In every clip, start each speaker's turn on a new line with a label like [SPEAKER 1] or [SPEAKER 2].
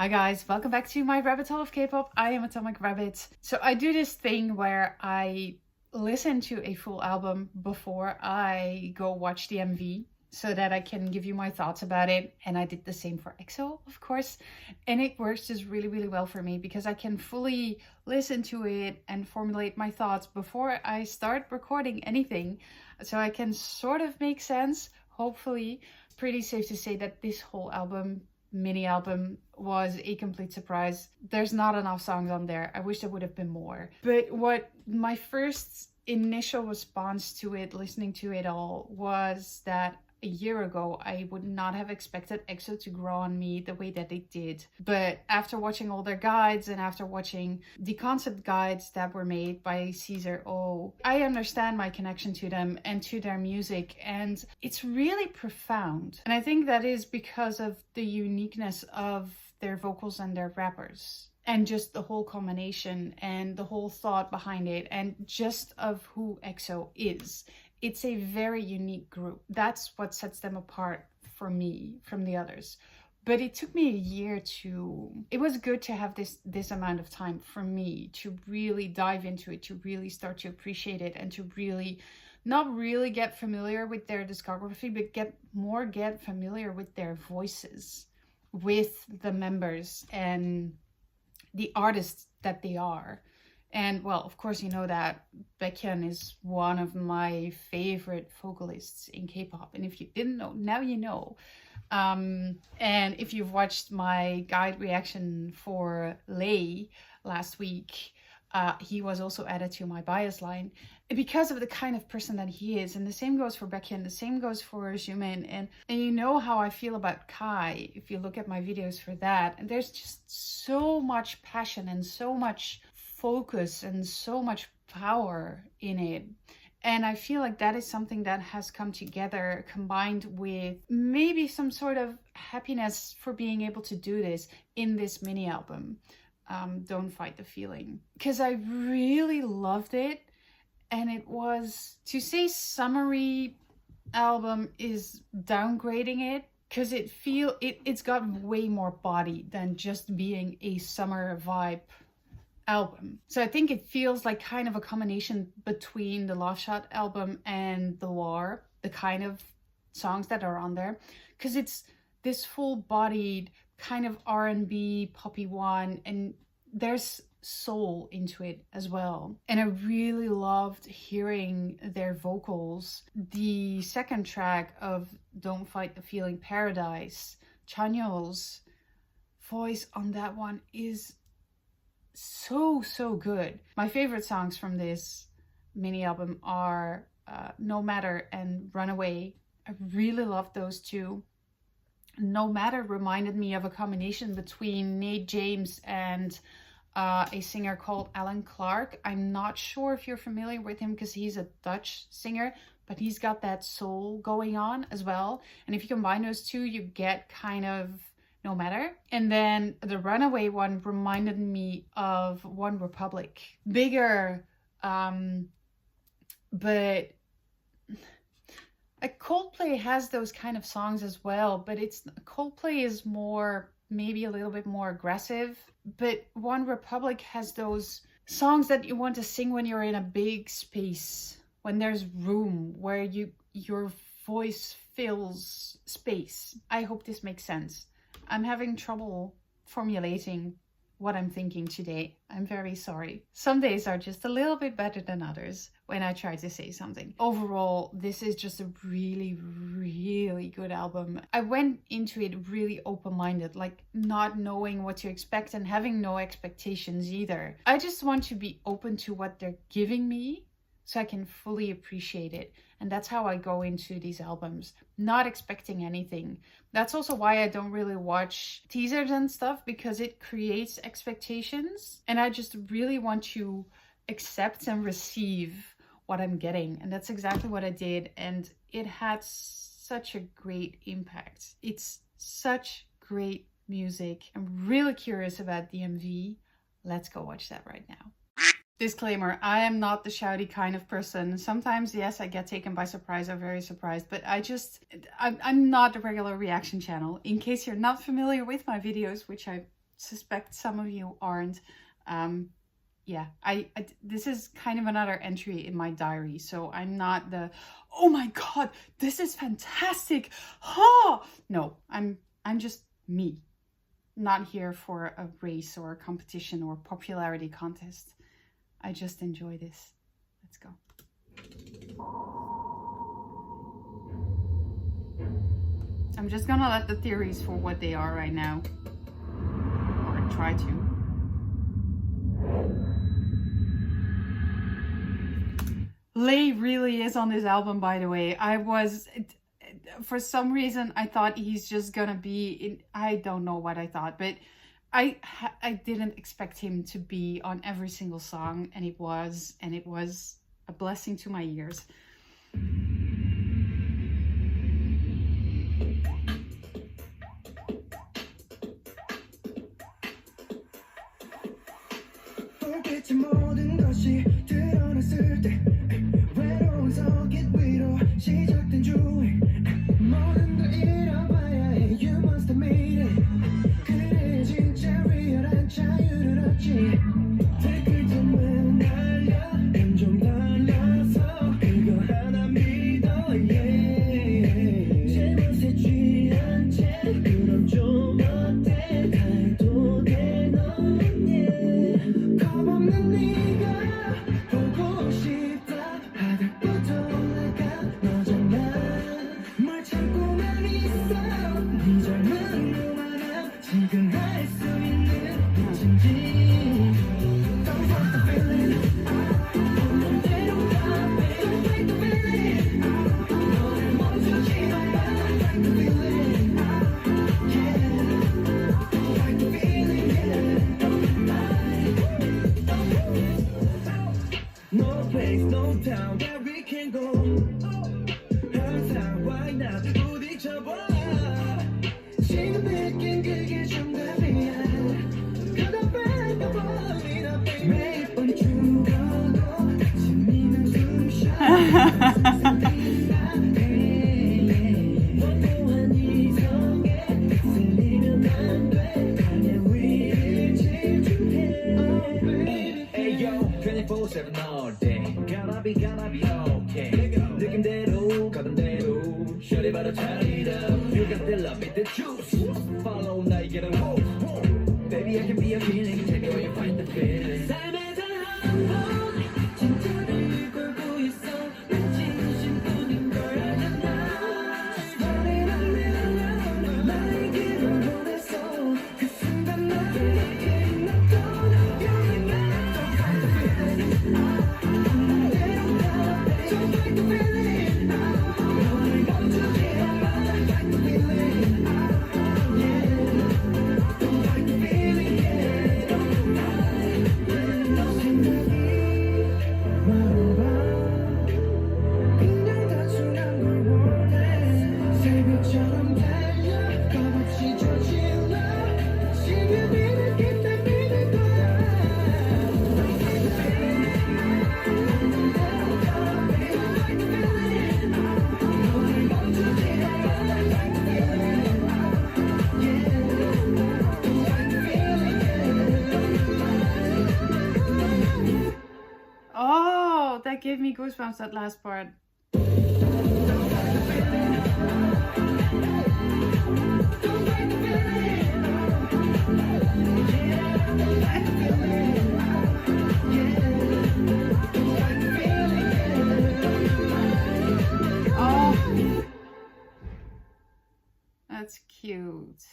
[SPEAKER 1] Hi guys, welcome back to my rabbit hole of K-pop. I am Atomic Rabbit. So I do this thing where I listen to a full album before I go watch the MV so that I can give you my thoughts about it. And I did the same for EXO, of course. And it works just really well for me because I can fully listen to it and formulate my thoughts before I start recording anything. So I can sort of make sense, hopefully. Pretty safe to say that this whole mini album was a complete surprise. There's not enough songs on there. I wish there would have been more. But what my first initial response to it, listening to it all, was that a year ago I would not have expected EXO to grow on me the way that they did. But after watching all their guides and after watching the concept guides that were made by Caesar O, I understand my connection to them and to their music, and it's really profound. And I think that is because of the uniqueness of their vocals and their rappers. And just the whole combination and the whole thought behind it and just of who EXO is. It's a very unique group. That's what sets them apart for me from the others. But it took me a year it was good to have this amount of time for me to really dive into it, to really start to appreciate it, and to really, not really get familiar with their discography, but get familiar with their voices, with the members and the artists that they are. And well, of course, you know that Baekhyun is one of my favorite vocalists in K-pop. And if you didn't know, now you know. And if you've watched my guide reaction for Lay last week, he was also added to my bias line because of the kind of person that he is. And the same goes for Baekhyun, the same goes for Jimin. And you know how I feel about Kai if you look at my videos for that. And there's just so much passion and so much focus and so much power in it. And I feel like that is something that has come together, combined with maybe some sort of happiness for being able to do this in this mini album, Don't Fight the Feeling. Because I really loved it. And it was, to say summary album is downgrading it, because it's got way more body than just being a summer vibe album. So I think it feels like kind of a combination between the Love Shot album and the War, the kind of songs that are on there, because it's this full-bodied kind of R&B poppy one, and there's soul into it as well. And I really loved hearing their vocals. The second track of Don't Fight the Feeling, Paradise, Chanyeol's voice on that one is so good. My favorite songs from this mini album are No Matter and Runaway. I really love those two. No Matter reminded me of a combination between Nate James and a singer called Alan Clark. I'm not sure if you're familiar with him because he's a Dutch singer, but he's got that soul going on as well. And if you combine those two, you get kind of No Matter. And then the Runaway one reminded me of One Republic. Bigger, but Coldplay has those kind of songs as well, but Coldplay is more, maybe a little bit more aggressive. But One Republic has those songs that you want to sing when you're in a big space, when there's room, where your voice fills space. I hope this makes sense. I'm having trouble formulating what I'm thinking today. I'm very sorry. Some days are just a little bit better than others when I try to say something. Overall, this is just a really good album. I went into it really open-minded, like not knowing what to expect and having no expectations either. I just want to be open to what they're giving me so I can fully appreciate it. And that's how I go into these albums, not expecting anything. That's also why I don't really watch teasers and stuff, because it creates expectations. And I just really want to accept and receive what I'm getting. And that's exactly what I did. And it had such a great impact. It's such great music. I'm really curious about the MV. Let's go watch that right now. Disclaimer, I am not the shouty kind of person. Sometimes, yes, I get taken by surprise or very surprised, but I'm not a regular reaction channel. In case you're not familiar with my videos, which I suspect some of you aren't. Yeah, this is kind of another entry in my diary, so I'm not the, oh my god, this is fantastic, ha! No, I'm just me, not here for a race or a competition or popularity contest. I just enjoy this. Let's go. I'm just gonna let the theories for what they are right now, or try to. Lay really is on this album, by the way. For some reason, I thought he's just gonna be in, I don't know what I thought, but I didn't expect him to be on every single song, and it was a blessing to my ears. 모든 것이 드러났을 때 외로운 서깃 위로 시작된 주행 모든 걸 잃어봐야 해 You must have made it 그래 진짜 리얼한 자유를 얻지 댓글들만 날려 감정 날려서 그거 하나 믿어 yeah 제멋에 취한 채 그럼 좀 어때 달도 돼 넌 yeah 겁없는 네가 보고 싶다 바닥부터 올라가 너잖아 뭘 참고만 있어 네 젊은 누구나 지금 할 수 있는 미친지 Don't fight the feeling 맘대로 가 Don't fight the feeling 너를 멈추지 마 Fight the feeling yeah Fight the feeling yeah No place, no town that we can go 항상 why not 부딪혀봐 지금 느낀 그게 정답이야 그다 뺏겨버린 앞에 매일 번 죽어도 지니는 숨쉬어 원고한 이성에 쓸리면 안돼 그냥 위를 질주해 Hey yo 24/7 all day Gotta be okay 느낌대로 가던 대로 Shorty 바로 turn it up You got the love with the juice Follow 나의 길을 Baby I can be a feeling Take it where you find the feeling 삶의 단한번 진짜를 걸고 있어 난 진심뿐인 걸 알잖아 Starting a million 나의 길을 원했어 그 순간 나에게 났던 You're mine Don't fight the feeling 맘대로 가 Don't fight the feeling 너를 멈추지 않아 Fight the feeling yeah Don't fight the feeling yeah Don't fight 너 생각이 말해봐 그냥 단순한 걸 원해 새벽처럼 달려 겁없이 저질러 지금 이 느낌 때 믿을 거야 Don't fight the feeling 맘대로 가 Don't fight the feeling 너를 멈추지 않아 Fight the feeling yeah Don't fight the feeling yeah Oh, that gave me goosebumps, that last part. Oh, that's cute.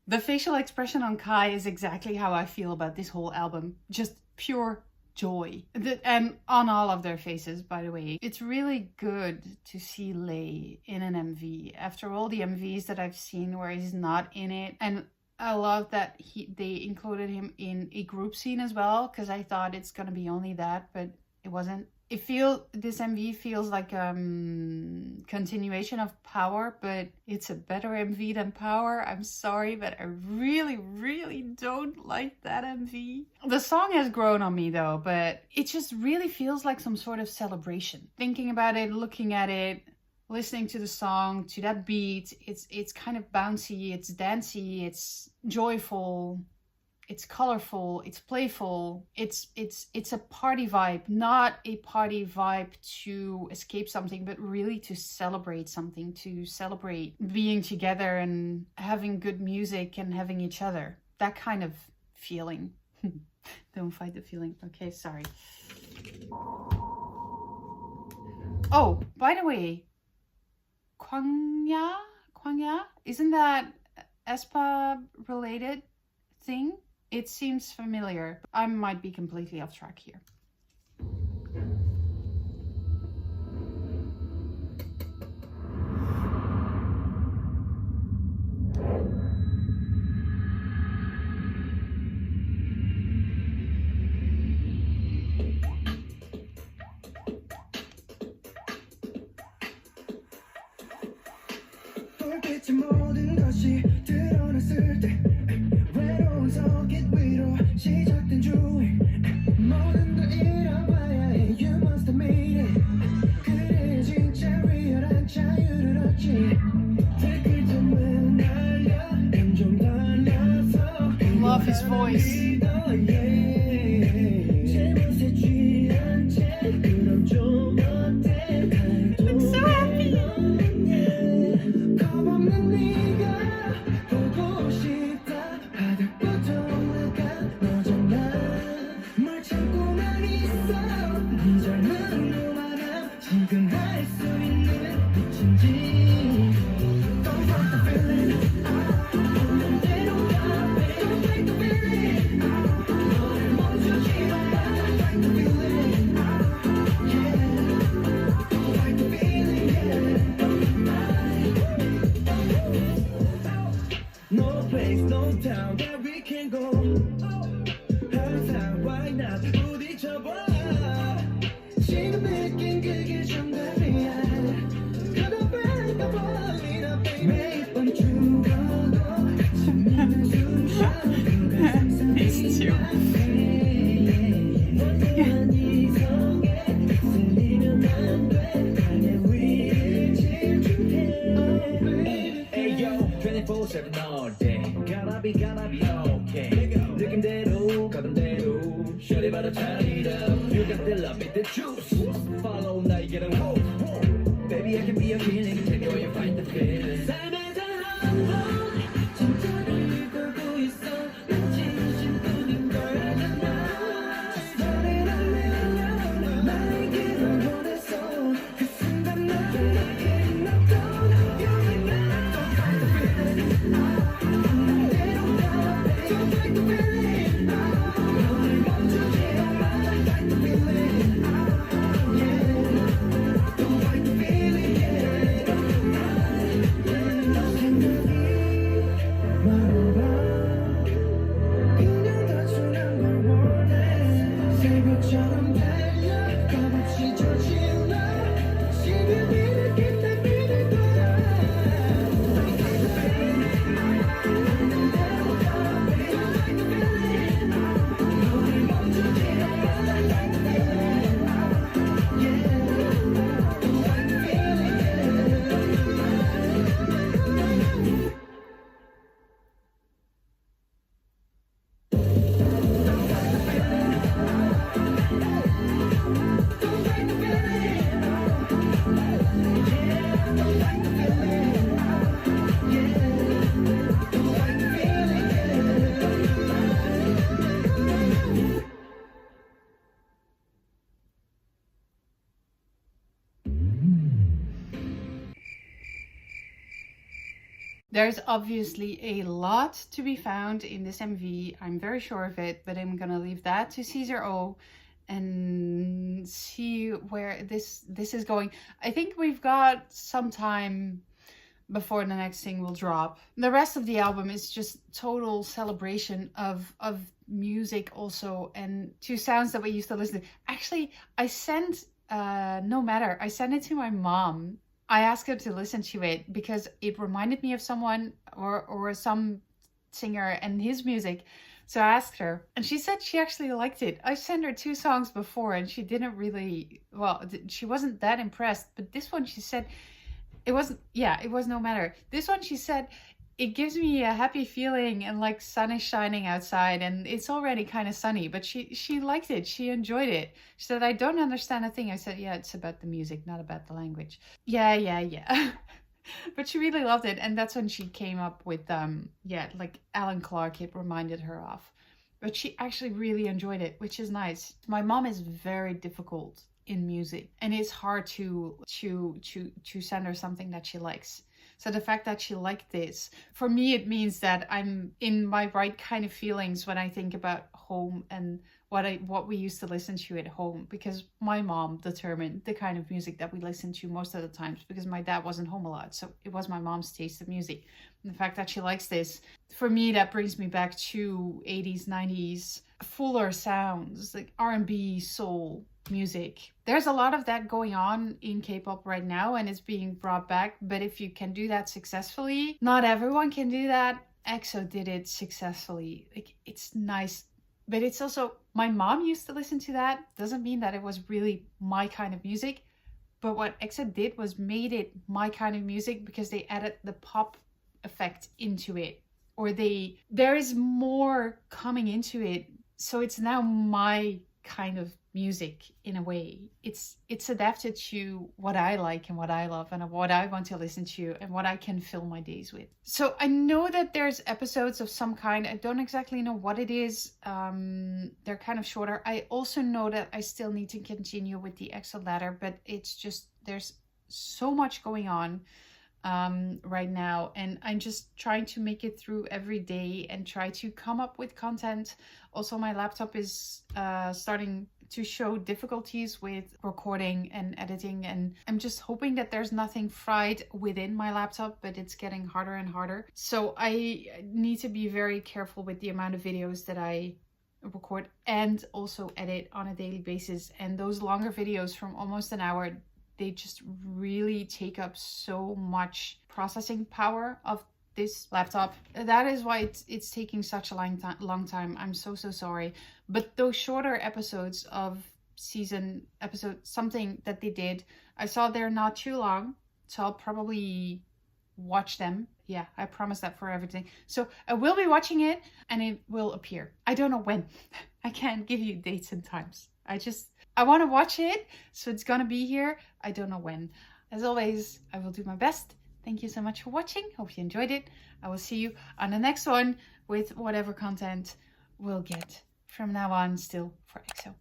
[SPEAKER 1] The facial expression on Kai is exactly how I feel about this whole album. Just pure joy. And on all of their faces, by the way. It's really good to see Lay in an MV. After all the MVs that I've seen where he's not in it. And I love that they included him in a group scene as well. Because I thought it's going to be only that, but it wasn't. This MV feels like continuation of Power, but it's a better MV than Power. I'm sorry, but I really, really don't like that MV. The song has grown on me though, but it just really feels like some sort of celebration. Thinking about it, looking at it, listening to the song, to that beat. It's kind of bouncy, it's dancey, it's joyful, it's colorful, it's playful. It's a party vibe, not a party vibe to escape something, but really to celebrate something, to celebrate being together and having good music and having each other. That kind of feeling. Don't fight the feeling. Okay, sorry. Oh, by the way, Kwangya? Kwangya? Isn't that aespa related thing? It seems familiar. I might be completely off track here.
[SPEAKER 2] 모든 것이 드러났을 때 외로운 서깃 위로 시작된 주위 모든 걸 잃어봐야 해 You must have made it 그래야 진짜 리얼한 자유를 얻지 댓글점은 날려 감정 달려서
[SPEAKER 1] Love his voice.
[SPEAKER 2] 제멋에 취한 채 그럼 좀 어때
[SPEAKER 1] I'm so happy.
[SPEAKER 2] 겁없는 네가 보고 싶다 바닥부터 올라가 너잖아 뭘 참고만 있어 네 젊은 너만함 지금 할 수 있는 빛인지 Don't fight the feeling 없는 대로 가 Don't fight the feeling 너를 멈추지 마 Don't fight the feeling Yeah Don't fight the feeling Yeah No place, no town where we can go 항상 why not 부딪혀봐 지금 느낀 그게 정답이야 가다 뺄까 버리나 매일 밤 죽어도 같이 믿는 숨쉬어 그가
[SPEAKER 1] These two.
[SPEAKER 2] 원동안 이성에 쓸리면 안돼 나의 위를 질주해 Hey yo 24/7 all day gotta be okay 느낌대로 가던 대로 Shut it by the time up You got the love, the juice Follow 나에게로 Baby I can be a feeling Tell me where you find the feeling 삶에서 한번 진짜를 걸고 있어 난 진심뿐인 걸 알잖아 Started a million 나에게로 보냈어 그 순간 난 내게 났던 You and I Don't fight the feeling 없는 대로 가 Don't fight the feeling 너를 멈추지 마 Don't fight the feeling Yeah Don't fight the feeling Yeah 생각이 말아봐 그냥 단순한 걸 원해 새벽처럼 달려 겁없이 저질러 지금 이 느낌 다 믿을 거야 Don't fight the feeling 없는 대로 가 Don't fight the feeling 너를 멈추지 마 Don't fight the feeling Yeah Don't fight the feeling
[SPEAKER 1] There's obviously a lot to be found in this MV. I'm very sure of it, but I'm gonna leave that to Caesar O and see where this is going. I think we've got some time before the next thing will drop. The rest of the album is just total celebration of music also, and to sounds that we used to listen to. Actually, I sent No Matter, I sent it to my mom. I asked her to listen to it because it reminded me of someone or some singer and his music. So I asked her and she said she actually liked it. I sent her 2 songs before and she didn't really, well, she wasn't that impressed. But this one, she said It wasn't, yeah, it was no matter. This one, she said, it gives me a happy feeling and like sun is shining outside and it's already kind of sunny, but she liked it. She enjoyed it. She said, I don't understand a thing. I said, yeah, it's about the music, not about the language. Yeah. But she really loved it. And that's when she came up with, yeah, like Alan Clark, it reminded her of. But she actually really enjoyed it, which is nice. My mom is very difficult in music and it's hard to send her something that she likes. So the fact that she liked this, for me, it means that I'm in my right kind of feelings when I think about home and what we used to listen to at home, because my mom determined the kind of music that we listened to most of the times, because my dad wasn't home a lot. So it was my mom's taste of music. And the fact that she likes this, for me, that brings me back to 80s, 90s, fuller sounds, like R&B, soul music. There's a lot of that going on in K-pop right now and it's being brought back. But if you can do that successfully, not everyone can do that. EXO did it successfully. Like, it's nice. But it's also, my mom used to listen to that. Doesn't mean that it was really my kind of music. But what EXO did was made it my kind of music because they added the pop effect into it. Or there is more coming into it. So it's now my kind of music in a way. It's adapted to what I like and what I love and what I want to listen to and what I can fill my days with. So I know that there's episodes of some kind. I don't exactly know what it is. They're kind of shorter. I also know that I still need to continue with the EXO ladder, but it's just, there's so much going on right now, and I'm just trying to make it through every day and try to come up with content. Also, my laptop is starting to show difficulties with recording and editing, and I'm just hoping that there's nothing fried within my laptop, but it's getting harder and harder. So I need to be very careful with the amount of videos that I record and also edit on a daily basis. And those longer videos from almost an hour, they just really take up so much processing power of this laptop. That is why it's taking such a long time. I'm so sorry. But those shorter episodes of season episode something that they did, I saw they're not too long, so I'll probably watch them. Yeah, I promise that for everything. So I will be watching it and it will appear. I don't know when. I can't give you dates and times. I want to watch it, so it's gonna be here. I don't know when. As always, I will do my best. Thank you so much for watching. Hope you enjoyed it. I will see you on the next one with whatever content we'll get from now on still for EXO.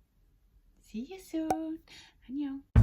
[SPEAKER 1] See you soon. Annyeong.